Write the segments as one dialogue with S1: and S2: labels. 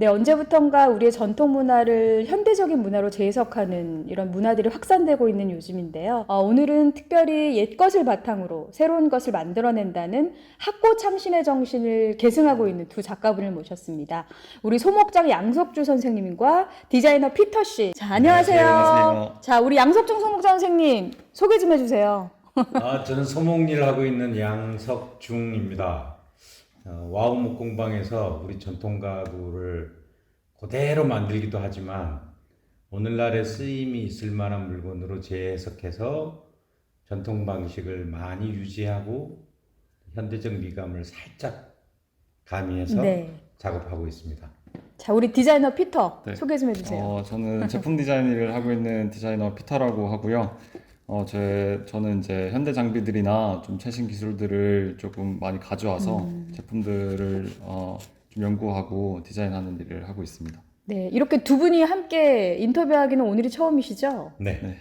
S1: 네, 언제부턴가 우리의 전통 문화를 현대적인 문화로 재해석하는 이런 문화들이 확산되고 있는 요즘인데요. 오늘은 특별히 옛 것을 바탕으로 새로운 것을 만들어낸다는 학고창신의 정신을 계승하고 있는 두 작가분을 모셨습니다. 우리 소목장 양석주 선생님과 디자이너 피터 씨. 자, 안녕하세요.
S2: 안녕하세요.
S1: 자, 우리 양석중 소목장 선생님 소개 좀 해주세요.
S2: 저는 소목일 하고 있는 양석중입니다. 와우 목공방에서 우리 전통 가구를 그대로 만들기도 하지만 오늘날의 쓰임이 있을 만한 물건으로 재해석해서 전통 방식을 많이 유지하고 현대적 미감을 살짝 가미해서
S1: 네.
S2: 작업하고 있습니다.
S1: 자, 우리 디자이너 피터
S3: 네.
S1: 소개 좀 해주세요.
S3: 저는 제품 디자인 일을 하고 있는 디자이너 피터라고 하고요. 저는 이제 현대 장비들이나 좀 최신 기술들을 조금 많이 가져와서 제품들을 좀 연구하고 디자인하는 일을 하고 있습니다.
S1: 네, 이렇게 두 분이 함께 인터뷰하기는 오늘이 처음이시죠?
S2: 네.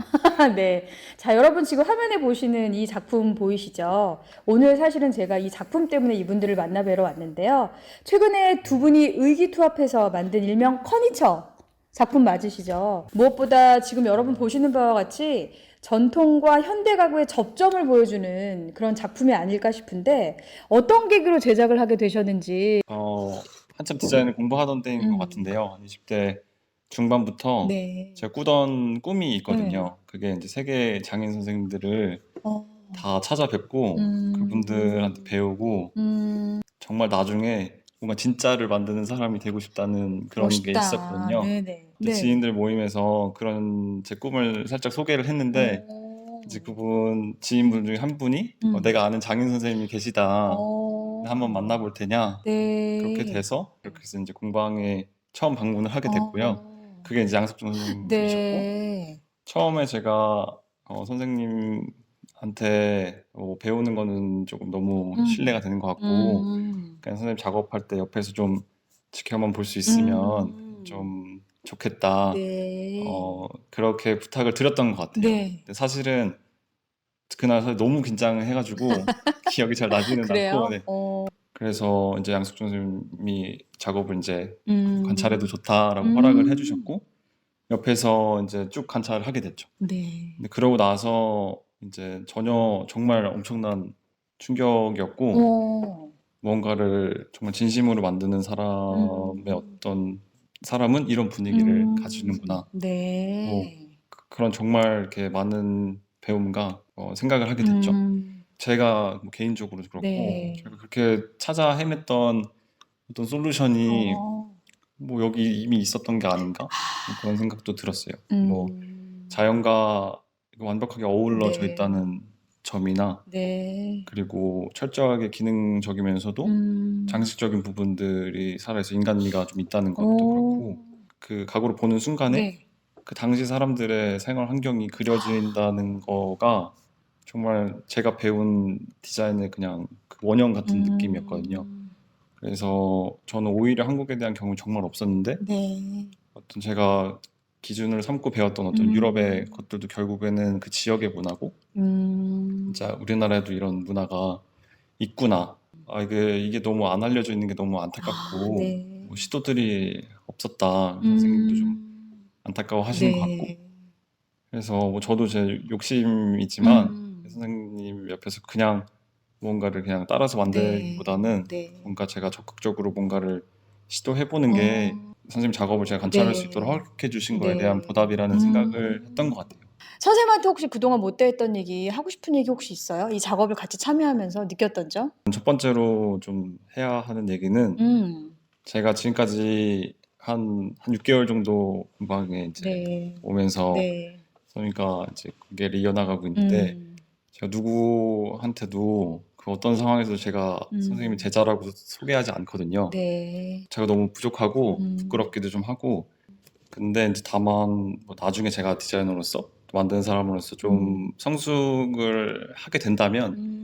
S1: 네. 자, 여러분 지금 화면에 보시는 이 작품 보이시죠? 오늘 사실은 제가 이 작품 때문에 이분들을 만나 뵈러 왔는데요. 최근에 두 분이 의기투합해서 만든 일명 커니처 작품 맞으시죠? 무엇보다 지금 여러분 보시는 바와 같이 전통과 현대 가구의 접점을 보여주는 그런 작품이 아닐까 싶은데 어떤 계기로 제작을 하게 되셨는지.
S3: 한참 디자인을 공부하던 때인 것
S1: 음.
S3: 같은데요. 20대 중반부터
S1: 네.
S3: 제가 꾸던 꿈이 있거든요. 그게 이제 세계 장인 선생님들을
S1: 어.
S3: 다 찾아뵙고 그분들한테 배우고 정말 나중에 뭔가 진짜를 만드는 사람이 되고 싶다는 그런 게 있었거든요.
S1: 네네.
S3: 이제 지인들 모임에서 그런 제 꿈을 살짝 소개를 했는데 이제 그분 지인분 중에 한 분이 내가 아는 장인 선생님이 계시다. 한번 만나볼 테냐?
S1: 네.
S3: 그렇게 돼서 이렇게 해서 이제 공방에 처음 방문을 하게 됐고요. 그게 이제 양석준 선생님이셨고
S1: 네.
S3: 처음에 제가 선생님한테 배우는 거는 조금 너무 신뢰가 되는 것 같고 그냥 선생님 작업할 때 옆에서 좀 지켜만 볼 수 있으면 좀 좋겠다.
S1: 네.
S3: 그렇게 부탁을 드렸던 것 같아요.
S1: 네.
S3: 근데 사실은 그날 사실 너무 긴장을 해가지고 기억이 잘 나지는
S1: 그래요?
S3: 않고 네. 그래서 이제 양석준 선생님이 작업을 이제
S1: 음.
S3: 관찰해도 좋다라고 허락을 해주셨고 옆에서 이제 쭉 관찰을 하게 됐죠.
S1: 네.
S3: 근데 그러고 나서 이제 전혀 정말 엄청난 충격이었고 뭔가를 정말 진심으로 만드는 사람의 어떤 사람은 이런 분위기를 가지는구나.
S1: 네.
S3: 그런 정말 이렇게 많은 배움과 생각을 하게 됐죠. 제가 뭐 개인적으로 그렇고
S1: 네.
S3: 제가 그렇게 찾아 헤맸던 어떤 솔루션이 뭐 여기 이미 있었던 게 아닌가? 뭐 그런 생각도 들었어요. 뭐 자연과 완벽하게 어우러져
S1: 네.
S3: 있다는 점이나
S1: 네.
S3: 그리고 철저하게 기능적이면서도 장식적인 부분들이 살아있어 인간미가 좀 있다는 것도 그렇고 그 가구를 보는 순간에
S1: 네.
S3: 그 당시 사람들의 생활 환경이 그려진다는 거가 정말 제가 배운 디자인의 그냥 그 원형 같은 느낌이었거든요. 그래서 저는 오히려 한국에 대한 경험이 정말 없었는데
S1: 네.
S3: 어떤 제가 기준을 삼고 배웠던 어떤 유럽의 것들도 결국에는 그 지역의 문화고 진짜 우리나라에도 이런 문화가 있구나. 이게 너무 안 알려져 있는 게 너무 안타깝고
S1: 네.
S3: 뭐 시도들이 없었다. 선생님도 좀 안타까워 하시는 것 같고
S1: 네.
S3: 그래서 뭐 저도 제 욕심이지만 선생님 옆에서 그냥 뭔가를 그냥 따라서 만들기보다는
S1: 네.
S3: 뭔가 제가 적극적으로 뭔가를 시도해보는 게 선생님 작업을 제가 관찰할 수 있도록 허락해 주신 거에 대한 보답이라는 생각을 했던 것 같아요.
S1: 선생님한테 혹시 그동안 못했던 얘기, 하고 싶은 얘기 혹시 있어요? 이 작업을 같이 참여하면서 느꼈던 점?
S3: 첫 번째로 좀 해야 하는 얘기는 제가 지금까지 한 6개월 정도 공방에 이제
S1: 네.
S3: 오면서
S1: 네.
S3: 그러니까 이제 관계를 이어나가고 있는데 제가 누구한테도 그 어떤 상황에서 제가 선생님이 제자라고 소개하지 않거든요.
S1: 네.
S3: 제가 너무 부족하고 부끄럽기도 좀 하고 근데 이제 다만 뭐 나중에 제가 디자이너로서 만드는 사람으로서 좀 성숙을 하게 된다면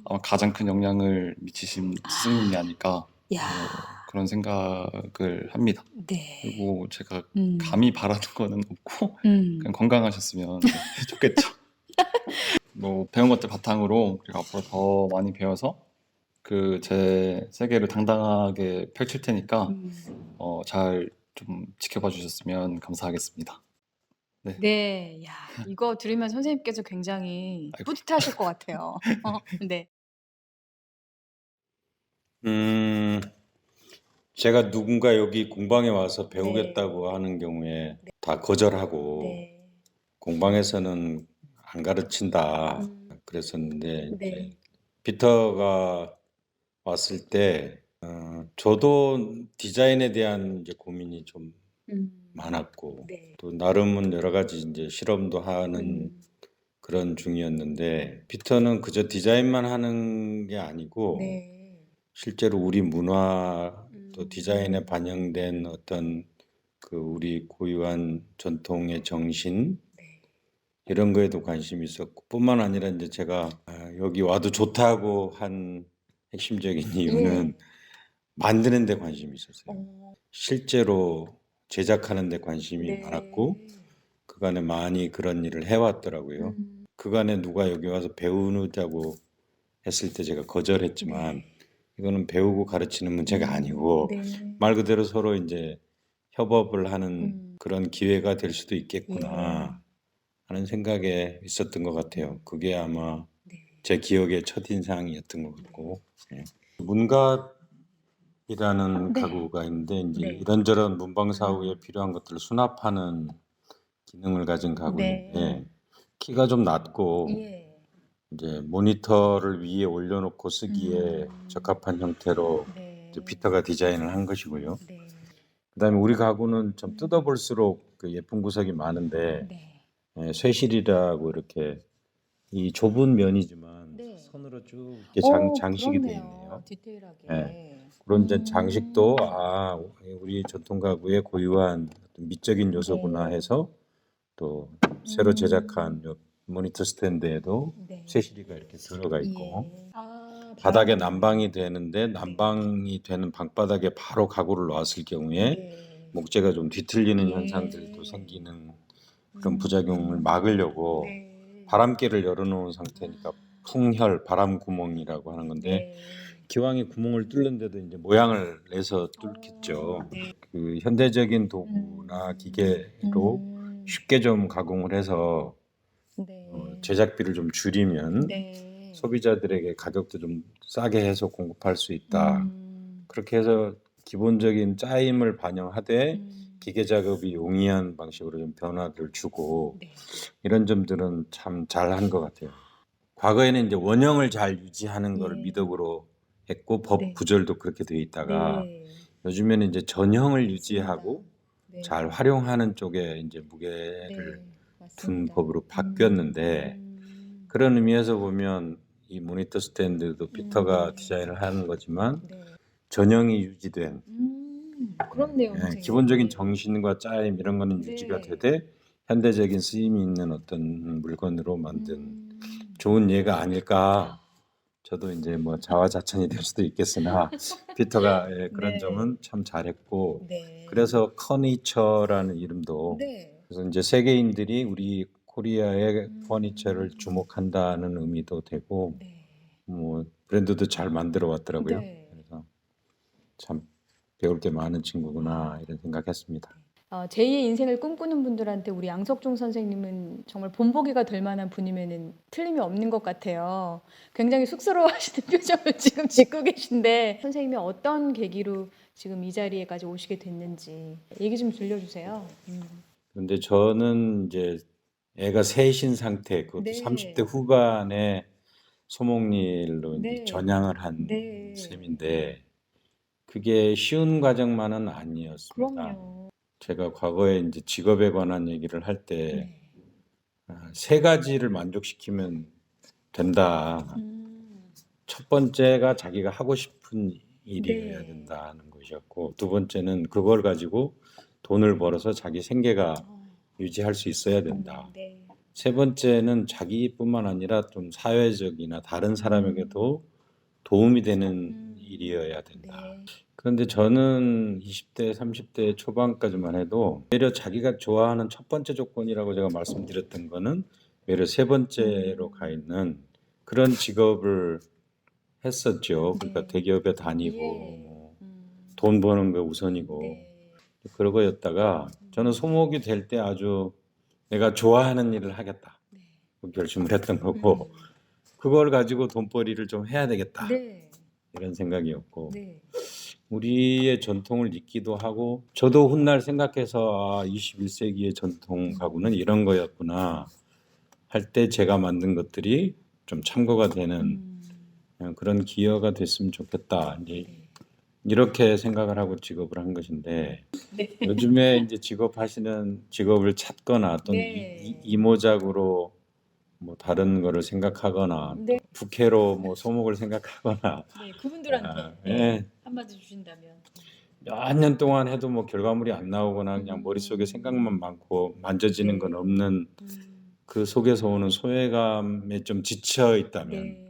S3: 아마 가장 큰 영향을 미치신 스승님이 아닐까
S1: 야.
S3: 그런 생각을 합니다.
S1: 네.
S3: 그리고 제가
S1: 음.
S3: 감히 바라는 거는 없고
S1: 음.
S3: 그냥 건강하셨으면 좋겠죠. 뭐 배운 것들 바탕으로 그리고 앞으로 더 많이 배워서 그 제 세계를 당당하게 펼칠 테니까 잘 좀 지켜봐 주셨으면 감사하겠습니다.
S1: 네. 야, 이거 들으면 선생님께서 굉장히
S3: 아이고.
S1: 뿌듯하실 것 같아요. 네.
S2: 음, 제가 누군가 여기 공방에 와서
S1: 네.
S2: 배우겠다고 하는 경우에 다 거절하고
S1: 네.
S2: 공방에서는 안 가르친다 그랬었는데 이제 피터가 왔을 때 저도 디자인에 대한 이제 고민이 좀 많았고
S1: 네.
S2: 또 나름은 여러 가지 이제 실험도 하는 그런 중이었는데 피터는 그저 디자인만 하는 게 아니고
S1: 네.
S2: 실제로 우리 문화 또 디자인에 반영된 어떤 그 우리 고유한 전통의 정신 이런 거에도 관심이 있었고 뿐만 아니라 이제 제가 여기 와도 좋다고 한 핵심적인 이유는 만드는 데 관심이 있었어요. 실제로 제작하는 데 관심이 많았고 그간에 많이 그런 일을 해왔더라고요. 그간에 누가 여기 와서 배우자고 했을 때 제가 거절했지만 이거는 배우고 가르치는 문제가 아니고 말 그대로 서로 이제 협업을 하는 그런 기회가 될 수도 있겠구나 하는 생각에 있었던 것 같아요. 그게 아마 제 기억의 첫인상이었던 것 같고 예. 문갑이라는 가구가 있는데 이제 이런저런 문방 사후에 필요한 것들을 수납하는 기능을 가진 가구인데 키가 좀 낮고 이제 모니터를 위에 올려놓고 쓰기에 적합한 형태로 이제 피터가 디자인을 한 것이고요. 그다음에 우리 가구는 좀 뜯어볼수록 그 예쁜 구석이 많은데 쇠실이라고 이렇게 이 좁은 면이지만 선으로 쭉 이렇게 장식이 되어 있네요.
S1: 디테일하게.
S2: 그런 이제 장식도 우리 전통 가구의 고유한 어떤 미적인 요소구나 해서 또 새로 제작한 요 모니터 스탠드에도 쇠실이가 이렇게 들어가 있고 바닥에 난방이 되는데 난방이 되는 방바닥에 바로 가구를 놨을 경우에 목재가 좀 뒤틀리는 현상들도 생기는 그런 부작용을 막으려고 바람개를 열어놓은 상태니까 풍혈 바람 구멍이라고 하는 건데 기왕에 구멍을 뚫는데도 이제 모양을 내서 뚫겠죠. 그 현대적인 도구나 기계로 쉽게 좀 가공을 해서 제작비를 좀 줄이면 소비자들에게 가격도 좀 싸게 해서 공급할 수 있다. 그렇게 해서 기본적인 짜임을 반영하되 기계 작업이 용이한 방식으로 좀 변화를 주고 이런 점들은 참 잘한 것 같아요. 과거에는 이제 원형을 잘 유지하는 걸 미덕으로 했고 법 구절도 그렇게 되어 있다가 요즘에는 이제 전형을 유지하고 잘 활용하는 쪽에 이제 무게를 둔 법으로 바뀌었는데 그런 의미에서 보면 이 모니터 스탠드도 피터가 디자인을 하는 거지만 전형이 유지된
S1: 그렇네요, 선생님.
S2: 기본적인 정신과 짜임 이런 거는 유지가 되되 현대적인 쓰임이 있는 어떤 물건으로 만든 좋은 예가 아닐까. 저도 이제 뭐 자화자찬이 될 수도 있겠으나 피터가 그런 점은 참 잘했고 그래서 커니처라는 이름도 그래서 이제 세계인들이 우리 코리아의 퍼니처를 주목한다는 의미도 되고 뭐 브랜드도 잘 만들어 왔더라고요. 그래서 참 배울 게 많은 친구구나 이런 생각했습니다.
S1: 제2의 인생을 꿈꾸는 분들한테 우리 양석중 선생님은 정말 본보기가 될 만한 분이면은 틀림이 없는 것 같아요. 굉장히 쑥스러워하시는 표정을 지금 짓고 계신데 선생님이 어떤 계기로 지금 이 자리에까지 오시게 됐는지 얘기 좀 들려주세요.
S2: 그런데 저는 이제 애가 셋인 상태, 그것도 30대 후반에 소목일로 이제 전향을 한 셈인데 그게 쉬운 과정만은 아니었습니다. 제가 과거에 이제 직업에 관한 얘기를 할 때 세 가지를 만족시키면 된다. 첫 번째가 자기가 하고 싶은 일이어야 된다는 것이었고 두 번째는 그걸 가지고 돈을 벌어서 자기 생계가 유지할 수 있어야 된다. 세 번째는 자기뿐만 아니라 좀 사회적이나 다른 사람에게도 도움이 되는 일이어야 된다.
S1: 네.
S2: 그런데 저는 20대, 30대 초반까지만 해도 오히려 자기가 좋아하는 첫 번째 조건이라고 제가 말씀드렸던 거는 오히려 세 번째로 가 있는 그런 직업을 했었죠. 그러니까
S1: 네.
S2: 대기업에 다니고
S1: 예.
S2: 뭐 돈 버는 거 우선이고
S1: 네.
S2: 그러고였다가 저는 소목이 될 때 아주 내가 좋아하는 일을 하겠다
S1: 네.
S2: 그 결심을 했던 거고 그걸 가지고 돈벌이를 좀 해야 되겠다
S1: 네.
S2: 이런 생각이었고
S1: 네.
S2: 우리의 전통을 잊기도 하고 저도 훗날 생각해서 21세기의 전통 가구는 이런 거였구나 할 때 제가 만든 것들이 좀 참고가 되는 그런 기여가 됐으면 좋겠다. 이제 이렇게 생각을 하고 직업을 한 것인데
S1: 네.
S2: 요즘에 이제 직업을 찾거나 또는
S1: 네.
S2: 이모작으로 뭐 다른 거를 생각하거나
S1: 네.
S2: 부캐로 뭐 소목을 생각하거나
S1: 네. 그분들한테
S2: 예.
S1: 한마디 주신다면.
S2: 몇 년 동안 해도 뭐 결과물이 안 나오거나 그냥 머릿속에 생각만 많고 만져지는 건 없는 그 속에서 오는 소외감에 좀 지쳐 있다면
S1: 네.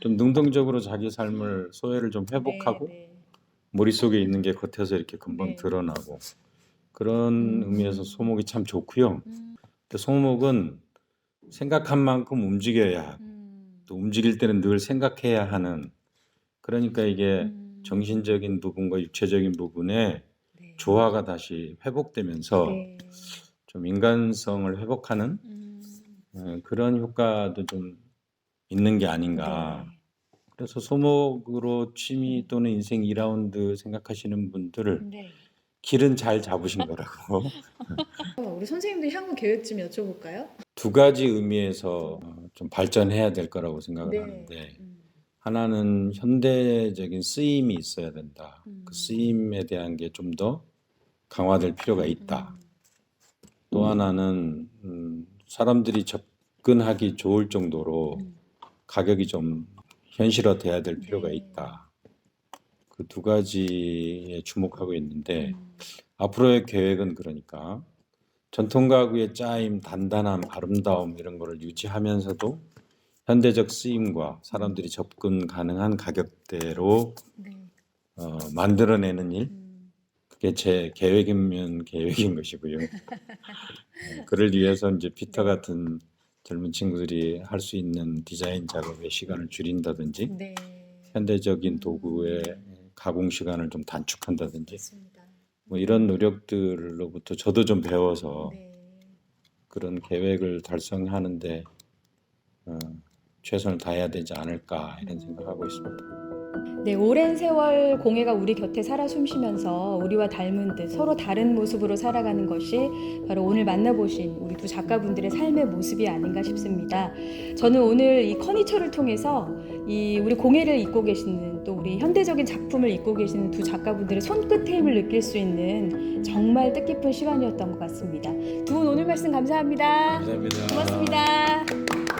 S2: 좀 능동적으로 자기 삶을 소외를 좀 회복하고
S1: 네.
S2: 머릿속에 있는 게 겉에서 이렇게 금방
S1: 네.
S2: 드러나고 그런 의미에서 소목이 참 좋고요. 근데 소목은 생각한 만큼 움직여야 또 움직일 때는 늘 생각해야 하는 그러니까 이게 정신적인 부분과 육체적인 부분에
S1: 네.
S2: 조화가 다시 회복되면서
S1: 네.
S2: 좀 인간성을 회복하는 그런 효과도 좀 있는 게 아닌가.
S1: 네.
S2: 그래서 소목으로 취미 또는 인생 2라운드 생각하시는 분들
S1: 네.
S2: 길은 잘 잡으신 거라고.
S1: 우리 선생님들 향후 계획 좀 여쭤볼까요?
S2: 두 가지 의미에서 좀 발전해야 될 거라고 생각을
S1: 네.
S2: 하는데 하나는 현대적인 쓰임이 있어야 된다. 그 쓰임에 대한 게 좀 더 강화될 필요가 있다. 또 하나는 사람들이 접근하기 좋을 정도로 가격이 좀 현실화돼야 될 필요가
S1: 네.
S2: 있다. 그 두 가지에 주목하고 있는데 앞으로의 계획은 그러니까 전통 가구의 짜임, 단단함, 아름다움 이런 거를 유지하면서도 현대적 쓰임과 사람들이 접근 가능한 가격대로
S1: 네.
S2: 만들어내는 일 그게 제 계획이면 계획인 것이고요. 그를 위해서 이제 피터 같은 젊은 친구들이 할 수 있는 디자인 작업의 시간을 줄인다든지
S1: 네.
S2: 현대적인 도구의 가공 시간을 좀 단축한다든지
S1: 맞습니다.
S2: 뭐 이런 노력들로부터 저도 좀 배워서
S1: 네.
S2: 그런 계획을 달성하는데 최선을 다해야 되지 않을까 이런 생각하고 있습니다.
S1: 네, 오랜 세월 공예가 우리 곁에 살아 숨쉬면서 우리와 닮은 듯 서로 다른 모습으로 살아가는 것이 바로 오늘 만나보신 우리 두 작가분들의 삶의 모습이 아닌가 싶습니다. 저는 오늘 이 커니처를 통해서 이 우리 공예를 입고 계시는 또 우리 현대적인 작품을 입고 계시는 두 작가분들의 손끝의 힘을 느낄 수 있는 정말 뜻깊은 시간이었던 것 같습니다. 두 분 오늘 말씀 감사합니다.
S2: 감사합니다.
S1: 고맙습니다.